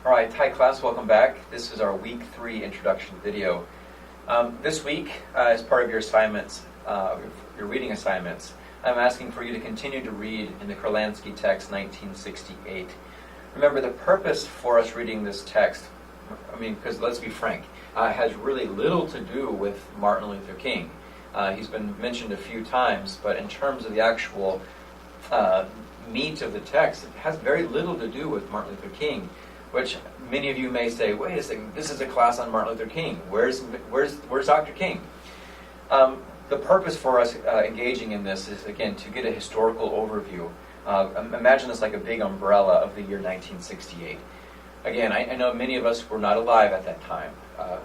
Alright, hi class, welcome back. This is our week 3 introduction video. This week, as part of your assignments, your reading assignments, I'm asking for you to continue to read in the Kurlansky text 1968. Remember, the purpose for us reading this text, because let's be frank, has really little to do with Martin Luther King. He's been mentioned a few times, but in terms of the actual meat of the text, it has very little to do with Martin Luther King, which many of you may say, wait a second, this is a class on Martin Luther King. Where's Dr. King? The purpose for us engaging in this is, again, to get a historical overview. Imagine this like a big umbrella of the year 1968. Again, I know many of us were not alive at that time.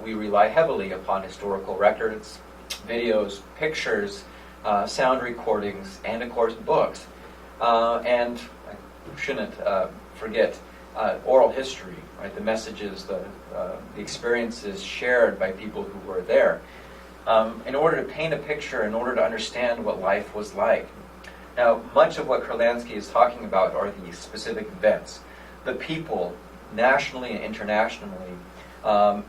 We rely heavily upon historical records, videos, pictures, sound recordings, and of course books. And I shouldn't forget oral history, right? The messages, the experiences shared by people who were there. In order to paint a picture, in order to understand what life was like. Now, much of what Kurlansky is talking about are the specific events, the people, nationally and internationally, the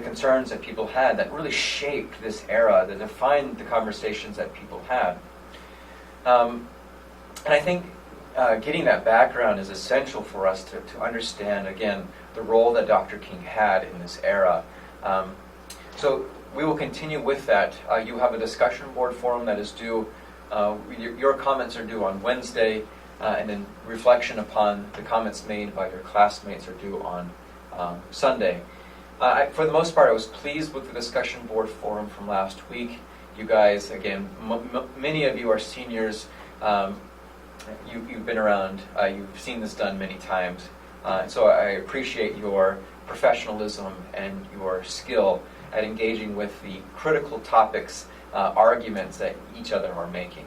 concerns that people had that really shaped this era, that defined the conversations that people had. And I think getting that background is essential for us to understand, again, the role that Dr. King had in this era. So we will continue with that. You have a discussion board forum that is due. Your comments are due on Wednesday, and then reflection upon the comments made by your classmates are due on Sunday. For the most part, I was pleased with the discussion board forum from last week. You guys, again, many of you are seniors. You've been around. You've seen this done many times. And so I appreciate your professionalism and your skill at engaging with the critical topics, arguments that each other are making.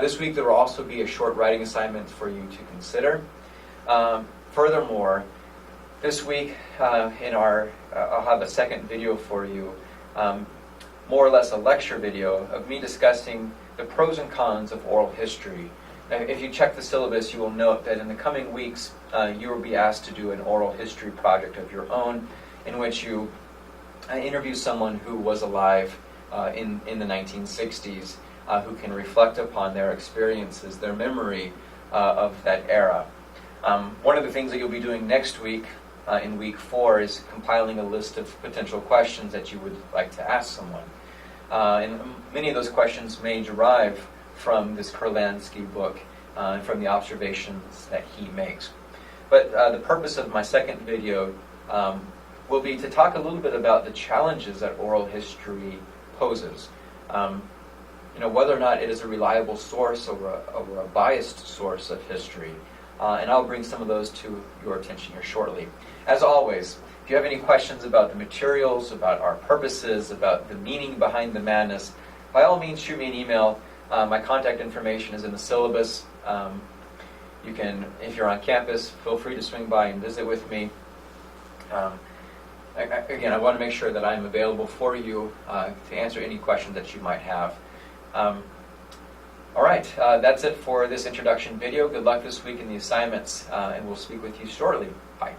This week there will also be a short writing assignment for you to consider. Furthermore, this week I'll have a second video for you, more or less a lecture video of me discussing the pros and cons of oral history. Now, if you check the syllabus, you will note that in the coming weeks you will be asked to do an oral history project of your own, in which you interview someone who was alive in the 1960s, who can reflect upon their experiences, their memory of that era. One of the things that you'll be doing next week, in week 4, is compiling a list of potential questions that you would like to ask someone. And many of those questions may derive from this Kurlansky book, and from the observations that he makes. But the purpose of my second video will be to talk a little bit about the challenges that oral history poses. Whether or not it is a reliable source or a biased source of history. And I'll bring some of those to your attention here shortly. As always, if you have any questions about the materials, about our purposes, about the meaning behind the madness, by all means shoot me an email. My contact information is in the syllabus. You can, if you're on campus, feel free to swing by and visit with me. Again, I want to make sure that I'm available for you to answer any questions that you might have. All right, that's it for this introduction video. Good luck this week in the assignments, and we'll speak with you shortly. Bye.